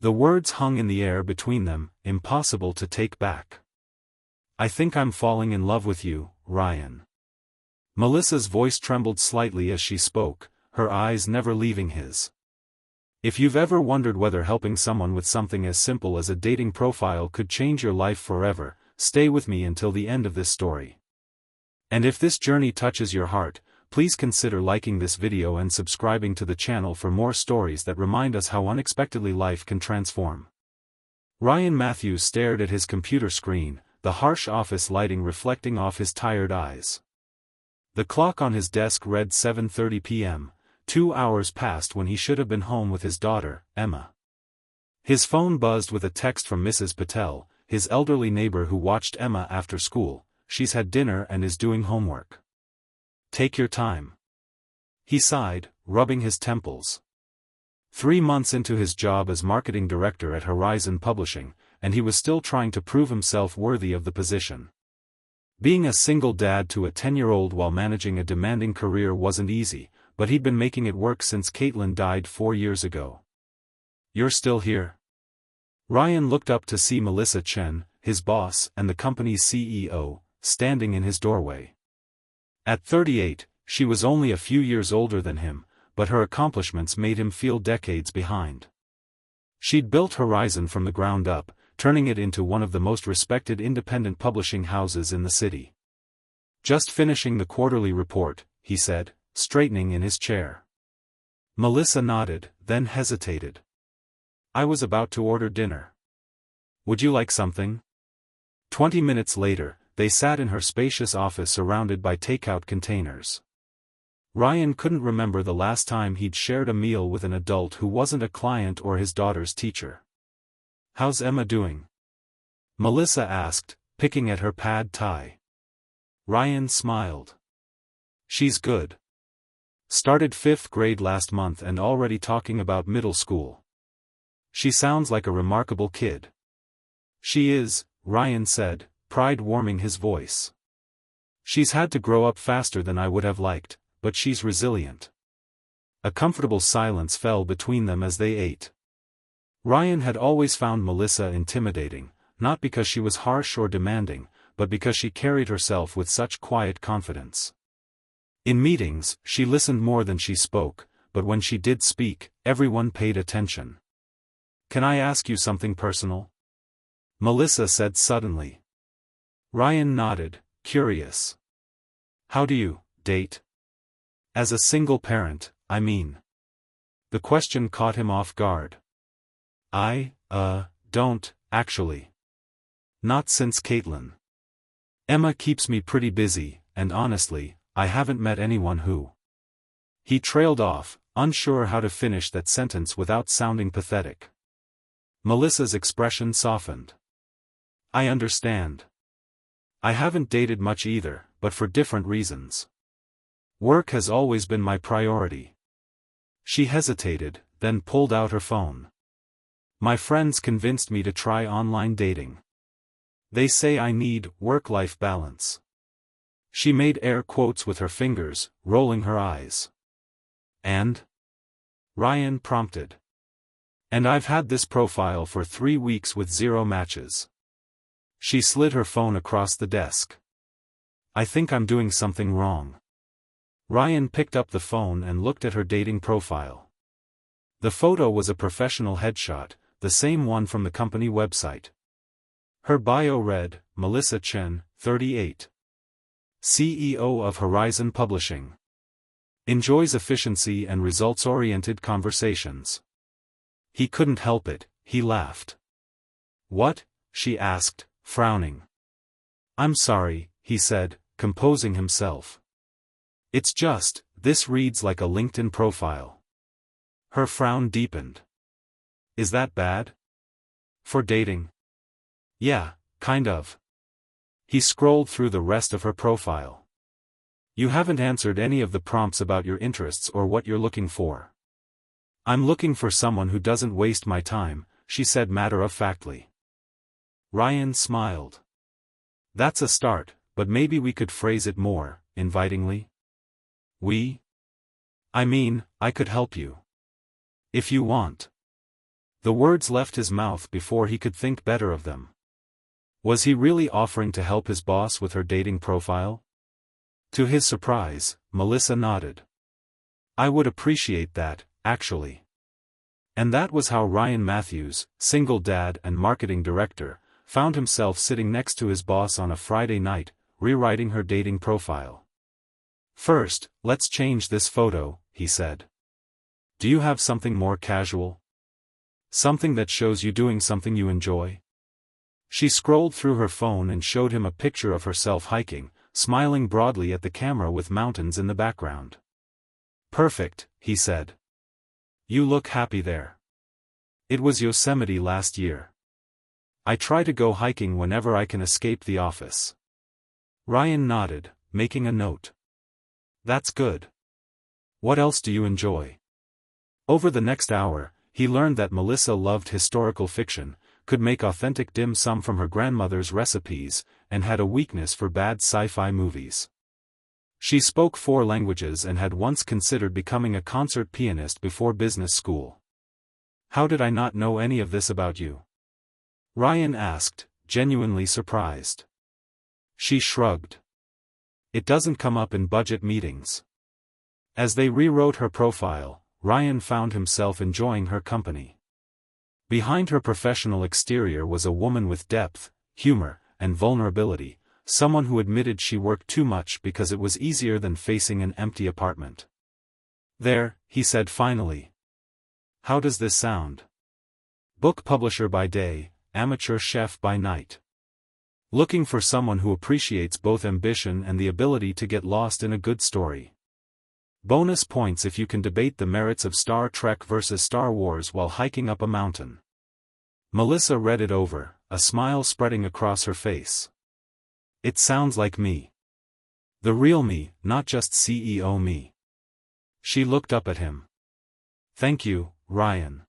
The words hung in the air between them, impossible to take back. I think I'm falling in love with you, Ryan. Melissa's voice trembled slightly as she spoke, her eyes never leaving his. If you've ever wondered whether helping someone with something as simple as a dating profile could change your life forever, stay with me until the end of this story. And if this journey touches your heart, please consider liking this video and subscribing to the channel for more stories that remind us how unexpectedly life can transform. Ryan Matthews stared at his computer screen, the harsh office lighting reflecting off his tired eyes. The clock on his desk read 7:30 p.m., 2 hours past when he should have been home with his daughter, Emma. His phone buzzed with a text from Mrs. Patel, his elderly neighbor who watched Emma after school. She's had dinner and is doing homework. Take your time. He sighed, rubbing his temples. 3 months into his job as marketing director at Horizon Publishing, and he was still trying to prove himself worthy of the position. Being a single dad to a 10-year-old while managing a demanding career wasn't easy, but he'd been making it work since Caitlin died 4 years ago. You're still here? Ryan looked up to see Melissa Chen, his boss and the company's CEO, standing in his doorway. At 38, she was only a few years older than him, but her accomplishments made him feel decades behind. She'd built Horizon from the ground up, turning it into one of the most respected independent publishing houses in the city. Just finishing the quarterly report, he said, straightening in his chair. Melissa nodded, then hesitated. I was about to order dinner. Would you like something? 20 minutes later, they sat in her spacious office surrounded by takeout containers. Ryan couldn't remember the last time he'd shared a meal with an adult who wasn't a client or his daughter's teacher. How's Emma doing? Melissa asked, picking at her pad thai. Ryan smiled. She's good. Started 5th grade last month and already talking about middle school. She sounds like a remarkable kid. She is, Ryan said, pride warming his voice. She's had to grow up faster than I would have liked, but she's resilient. A comfortable silence fell between them as they ate. Ryan had always found Melissa intimidating, not because she was harsh or demanding, but because she carried herself with such quiet confidence. In meetings, she listened more than she spoke, but when she did speak, everyone paid attention. Can I ask you something personal? Melissa said suddenly. Ryan nodded, curious. How do you date? As a single parent, I mean. The question caught him off guard. I don't, actually. Not since Caitlin. Emma keeps me pretty busy, and honestly, I haven't met anyone who. He trailed off, unsure how to finish that sentence without sounding pathetic. Melissa's expression softened. I understand. I haven't dated much either, but for different reasons. Work has always been my priority. She hesitated, then pulled out her phone. My friends convinced me to try online dating. They say I need work-life balance. She made air quotes with her fingers, rolling her eyes. And? Ryan prompted. And I've had this profile for 3 weeks with 0 matches. She slid her phone across the desk. I think I'm doing something wrong. Ryan picked up the phone and looked at her dating profile. The photo was a professional headshot, the same one from the company website. Her bio read, Melissa Chen, 38. CEO of Horizon Publishing. Enjoys efficiency and results-oriented conversations. He couldn't help it, he laughed. What? She asked, frowning. I'm sorry, he said, composing himself. It's just, this reads like a LinkedIn profile. Her frown deepened. Is that bad? For dating? Yeah, kind of. He scrolled through the rest of her profile. You haven't answered any of the prompts about your interests or what you're looking for. I'm looking for someone who doesn't waste my time, she said matter-of-factly. Ryan smiled. That's a start, but maybe we could phrase it more invitingly. I mean, I could help you. If you want. The words left his mouth before he could think better of them. Was he really offering to help his boss with her dating profile? To his surprise, Melissa nodded. I would appreciate that, actually. And that was how Ryan Matthews, single dad and marketing director, found himself sitting next to his boss on a Friday night, rewriting her dating profile. First, let's change this photo, he said. Do you have something more casual? Something that shows you doing something you enjoy? She scrolled through her phone and showed him a picture of herself hiking, smiling broadly at the camera with mountains in the background. Perfect, he said. You look happy there. It was Yosemite last year. I try to go hiking whenever I can escape the office. Ryan nodded, making a note. That's good. What else do you enjoy? Over the next hour, he learned that Melissa loved historical fiction, could make authentic dim sum from her grandmother's recipes, and had a weakness for bad sci-fi movies. She spoke 4 languages and had once considered becoming a concert pianist before business school. How did I not know any of this about you? Ryan asked, genuinely surprised. She shrugged. It doesn't come up in budget meetings. As they rewrote her profile, Ryan found himself enjoying her company. Behind her professional exterior was a woman with depth, humor, and vulnerability, someone who admitted she worked too much because it was easier than facing an empty apartment. There, he said finally. How does this sound? Book publisher by day, amateur chef by night. Looking for someone who appreciates both ambition and the ability to get lost in a good story. Bonus points if you can debate the merits of Star Trek versus Star Wars while hiking up a mountain. Melissa read it over, a smile spreading across her face. It sounds like me. The real me, not just CEO me. She looked up at him. Thank you, Ryan.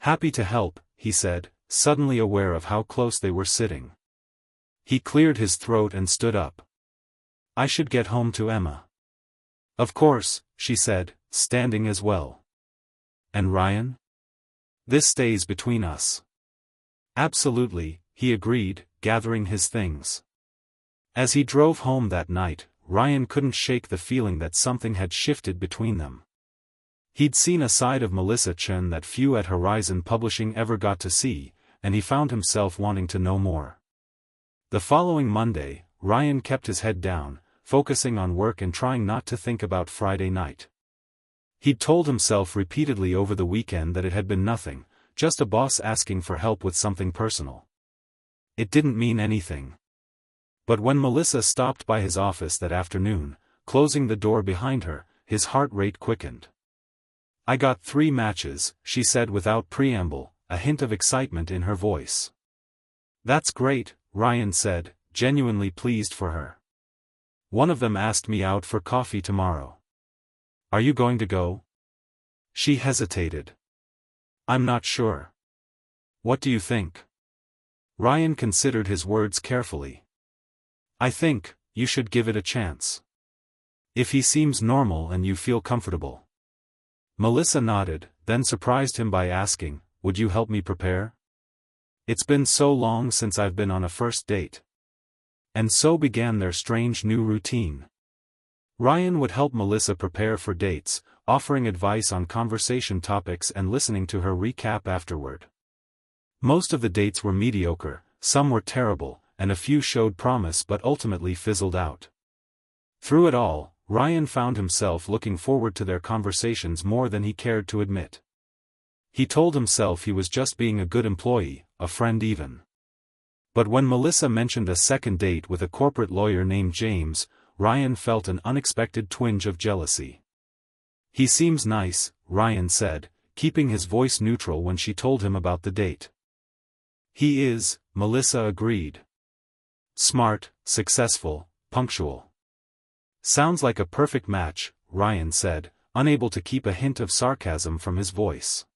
Happy to help, he said, suddenly aware of how close they were sitting. He cleared his throat and stood up. I should get home to Emma. Of course, she said, standing as well. And Ryan? This stays between us. Absolutely, he agreed, gathering his things. As he drove home that night, Ryan couldn't shake the feeling that something had shifted between them. He'd seen a side of Melissa Chen that few at Horizon Publishing ever got to see, and he found himself wanting to know more. The following Monday, Ryan kept his head down, focusing on work and trying not to think about Friday night. He'd told himself repeatedly over the weekend that it had been nothing, just a boss asking for help with something personal. It didn't mean anything. But when Melissa stopped by his office that afternoon, closing the door behind her, his heart rate quickened. I got 3 matches, she said without preamble, a hint of excitement in her voice. That's great, Ryan said, genuinely pleased for her. One of them asked me out for coffee tomorrow. Are you going to go? She hesitated. I'm not sure. What do you think? Ryan considered his words carefully. I think, you should give it a chance. If he seems normal and you feel comfortable. Melissa nodded, then surprised him by asking, would you help me prepare? It's been so long since I've been on a first date. And so began their strange new routine. Ryan would help Melissa prepare for dates, offering advice on conversation topics and listening to her recap afterward. Most of the dates were mediocre, some were terrible, and a few showed promise but ultimately fizzled out. Through it all, Ryan found himself looking forward to their conversations more than he cared to admit. He told himself he was just being a good employee, a friend even. But when Melissa mentioned a second date with a corporate lawyer named James, Ryan felt an unexpected twinge of jealousy. He seems nice, Ryan said, keeping his voice neutral when she told him about the date. He is, Melissa agreed. Smart, successful, punctual. Sounds like a perfect match, Ryan said, unable to keep a hint of sarcasm from his voice.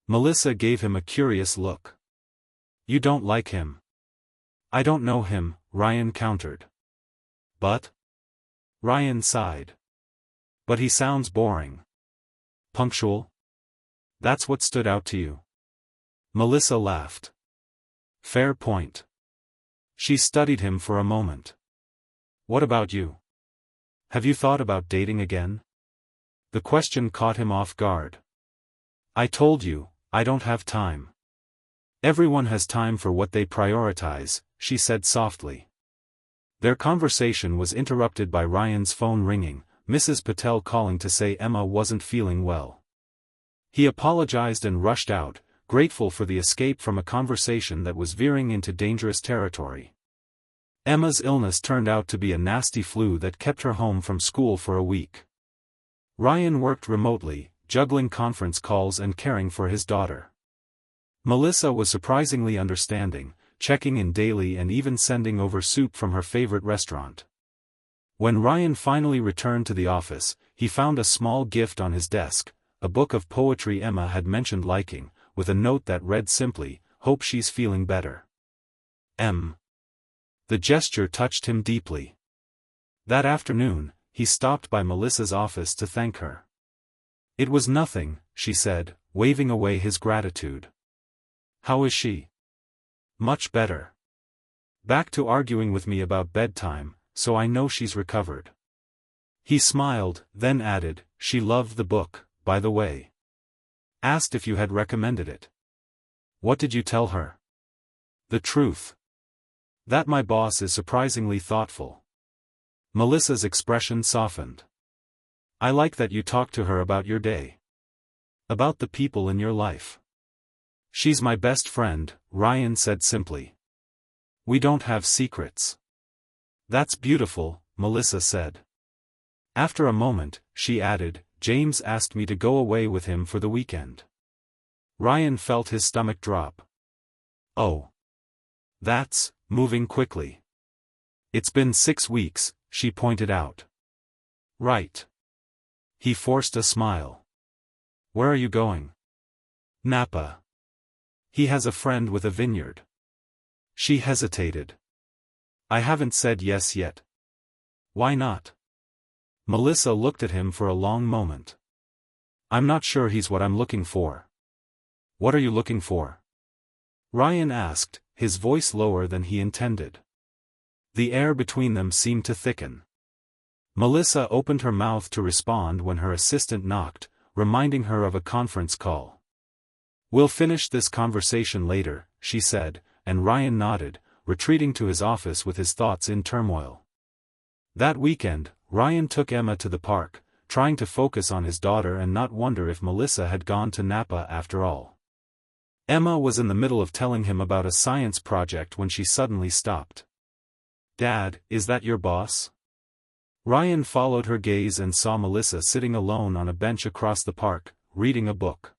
Melissa gave him a curious look. You don't like him? I don't know him, Ryan countered. But? Ryan sighed. But he sounds boring. Punctual? That's what stood out to you. Melissa laughed. Fair point. She studied him for a moment. What about you? Have you thought about dating again? The question caught him off guard. I told you, I don't have time. Everyone has time for what they prioritize, she said softly. Their conversation was interrupted by Ryan's phone ringing, Mrs. Patel calling to say Emma wasn't feeling well. He apologized and rushed out, grateful for the escape from a conversation that was veering into dangerous territory. Emma's illness turned out to be a nasty flu that kept her home from school for a week. Ryan worked remotely, juggling conference calls and caring for his daughter. Melissa was surprisingly understanding, checking in daily and even sending over soup from her favorite restaurant. When Ryan finally returned to the office, he found a small gift on his desk, a book of poetry Emma had mentioned liking, with a note that read simply, "Hope she's feeling better." The gesture touched him deeply. That afternoon, he stopped by Melissa's office to thank her. It was nothing, she said, waving away his gratitude. How is she? Much better. Back to arguing with me about bedtime, so I know she's recovered. He smiled, then added, she loved the book, by the way. Asked if you had recommended it. What did you tell her? The truth. That my boss is surprisingly thoughtful. Melissa's expression softened. I like that you talked to her about your day. About the people in your life. She's my best friend, Ryan said simply. We don't have secrets. That's beautiful, Melissa said. After a moment, she added, James asked me to go away with him for the weekend. Ryan felt his stomach drop. Oh. That's moving quickly. It's been 6 weeks, she pointed out. Right. He forced a smile. Where are you going? Napa. He has a friend with a vineyard. She hesitated. I haven't said yes yet. Why not? Melissa looked at him for a long moment. I'm not sure he's what I'm looking for. What are you looking for? Ryan asked, his voice lower than he intended. The air between them seemed to thicken. Melissa opened her mouth to respond when her assistant knocked, reminding her of a conference call. We'll finish this conversation later, she said, and Ryan nodded, retreating to his office with his thoughts in turmoil. That weekend, Ryan took Emma to the park, trying to focus on his daughter and not wonder if Melissa had gone to Napa after all. Emma was in the middle of telling him about a science project when she suddenly stopped. Dad, is that your boss? Ryan followed her gaze and saw Melissa sitting alone on a bench across the park, reading a book.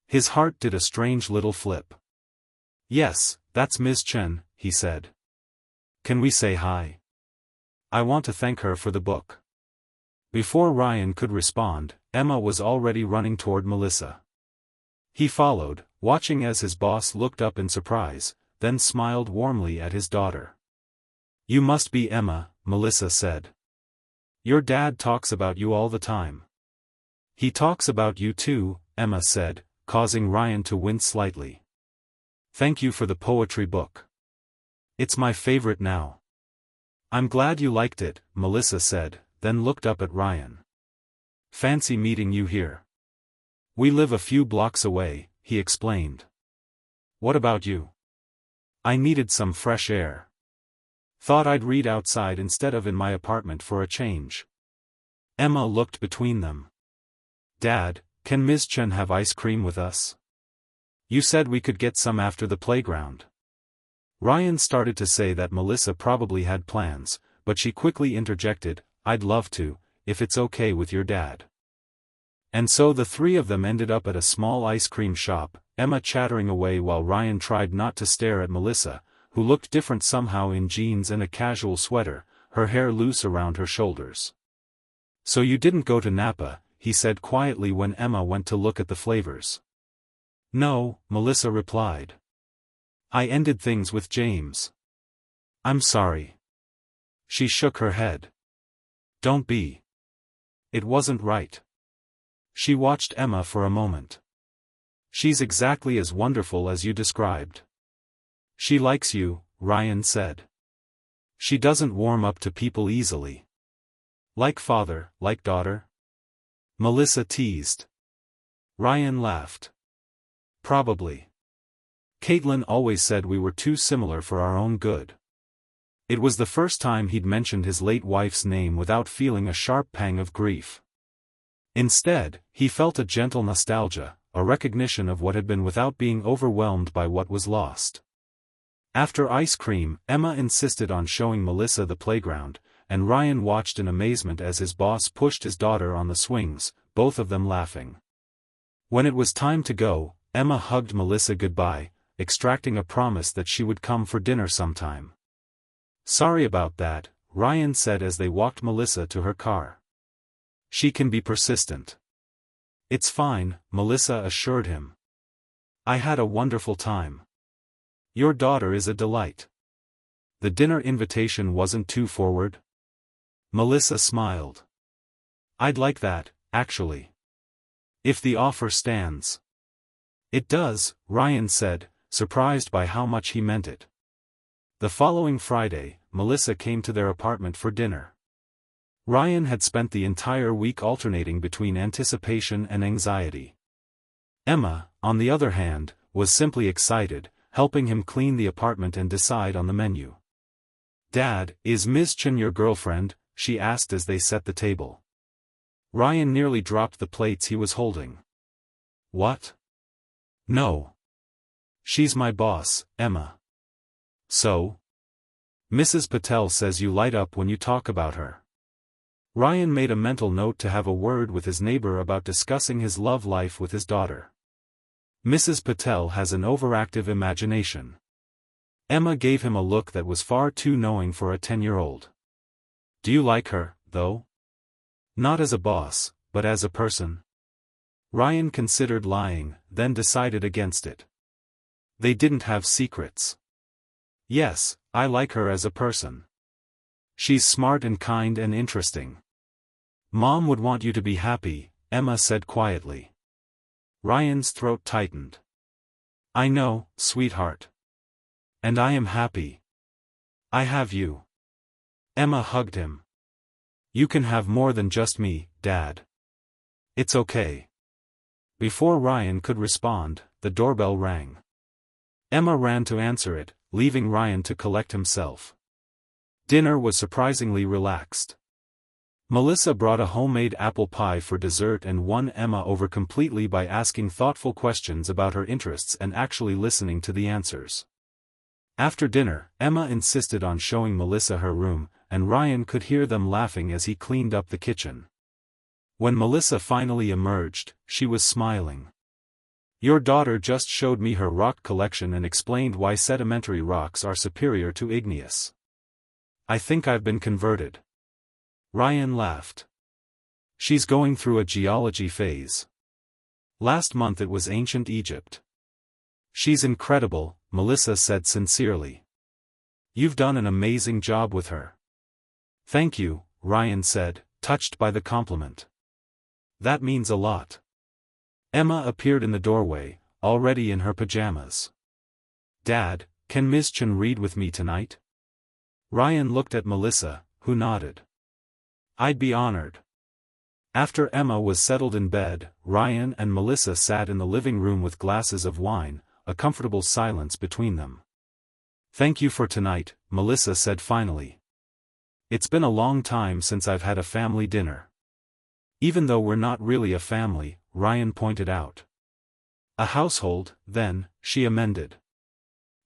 His heart did a strange little flip. Yes, that's Ms. Chen, he said. Can we say hi? I want to thank her for the book. Before Ryan could respond, Emma was already running toward Melissa. He followed, watching as his boss looked up in surprise, then smiled warmly at his daughter. You must be Emma, Melissa said. Your dad talks about you all the time. He talks about you too, Emma said, causing Ryan to wince slightly. Thank you for the poetry book. It's my favorite now. I'm glad you liked it, Melissa said, then looked up at Ryan. Fancy meeting you here. We live a few blocks away, he explained. What about you? I needed some fresh air. Thought I'd read outside instead of in my apartment for a change. Emma looked between them. Dad, can Ms. Chen have ice cream with us? You said we could get some after the playground. Ryan started to say that Melissa probably had plans, but she quickly interjected, I'd love to, if it's okay with your dad. And so the three of them ended up at a small ice cream shop, Emma chattering away while Ryan tried not to stare at Melissa, who looked different somehow in jeans and a casual sweater, her hair loose around her shoulders. So you didn't go to Napa, he said quietly when Emma went to look at the flavors. No, Melissa replied. I ended things with James. I'm sorry. She shook her head. Don't be. It wasn't right. She watched Emma for a moment. She's exactly as wonderful as you described. She likes you, Ryan said. She doesn't warm up to people easily. Like father, like daughter? Melissa teased. Ryan laughed. Probably. Caitlin always said we were too similar for our own good. It was the first time he'd mentioned his late wife's name without feeling a sharp pang of grief. Instead, he felt a gentle nostalgia, a recognition of what had been without being overwhelmed by what was lost. After ice cream, Emma insisted on showing Melissa the playground, and Ryan watched in amazement as his boss pushed his daughter on the swings, both of them laughing. When it was time to go, Emma hugged Melissa goodbye, extracting a promise that she would come for dinner sometime. Sorry about that, Ryan said as they walked Melissa to her car. She can be persistent. It's fine, Melissa assured him. I had a wonderful time. Your daughter is a delight. The dinner invitation wasn't too forward? Melissa smiled. I'd like that, actually. If the offer stands. It does, Ryan said, surprised by how much he meant it. The following Friday, Melissa came to their apartment for dinner. Ryan had spent the entire week alternating between anticipation and anxiety. Emma, on the other hand, was simply excited, helping him clean the apartment and decide on the menu. Dad, is Ms. Chen your girlfriend? She asked as they set the table. Ryan nearly dropped the plates he was holding. What? No. She's my boss, Emma. So? Mrs. Patel says you light up when you talk about her. Ryan made a mental note to have a word with his neighbor about discussing his love life with his daughter. Mrs. Patel has an overactive imagination. Emma gave him a look that was far too knowing for a 10-year-old. Do you like her, though? Not as a boss, but as a person? Ryan considered lying, then decided against it. They didn't have secrets. Yes, I like her as a person. She's smart and kind and interesting. Mom would want you to be happy, Emma said quietly. Ryan's throat tightened. I know, sweetheart. And I am happy. I have you. Emma hugged him. You can have more than just me, Dad. It's okay. Before Ryan could respond, the doorbell rang. Emma ran to answer it, leaving Ryan to collect himself. Dinner was surprisingly relaxed. Melissa brought a homemade apple pie for dessert and won Emma over completely by asking thoughtful questions about her interests and actually listening to the answers. After dinner, Emma insisted on showing Melissa her room, and Ryan could hear them laughing as he cleaned up the kitchen. When Melissa finally emerged, she was smiling. Your daughter just showed me her rock collection and explained why sedimentary rocks are superior to igneous. I think I've been converted. Ryan laughed. She's going through a geology phase. Last month it was ancient Egypt. She's incredible, Melissa said sincerely. You've done an amazing job with her. Thank you, Ryan said, touched by the compliment. That means a lot. Emma appeared in the doorway, already in her pajamas. Dad, can Ms. Chen read with me tonight? Ryan looked at Melissa, who nodded. I'd be honored. After Emma was settled in bed, Ryan and Melissa sat in the living room with glasses of wine, a comfortable silence between them. Thank you for tonight, Melissa said finally. It's been a long time since I've had a family dinner. Even though we're not really a family, Ryan pointed out. A household, then, she amended.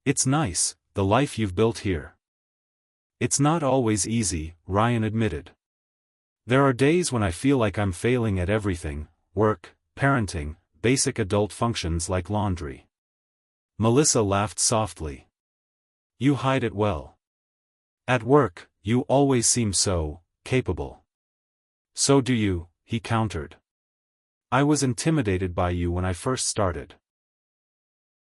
It's nice, the life you've built here. It's not always easy, Ryan admitted. There are days when I feel like I'm failing at everything, work, parenting, basic adult functions like laundry. Melissa laughed softly. You hide it well. At work, you always seem so capable. So do you, he countered. I was intimidated by you when I first started.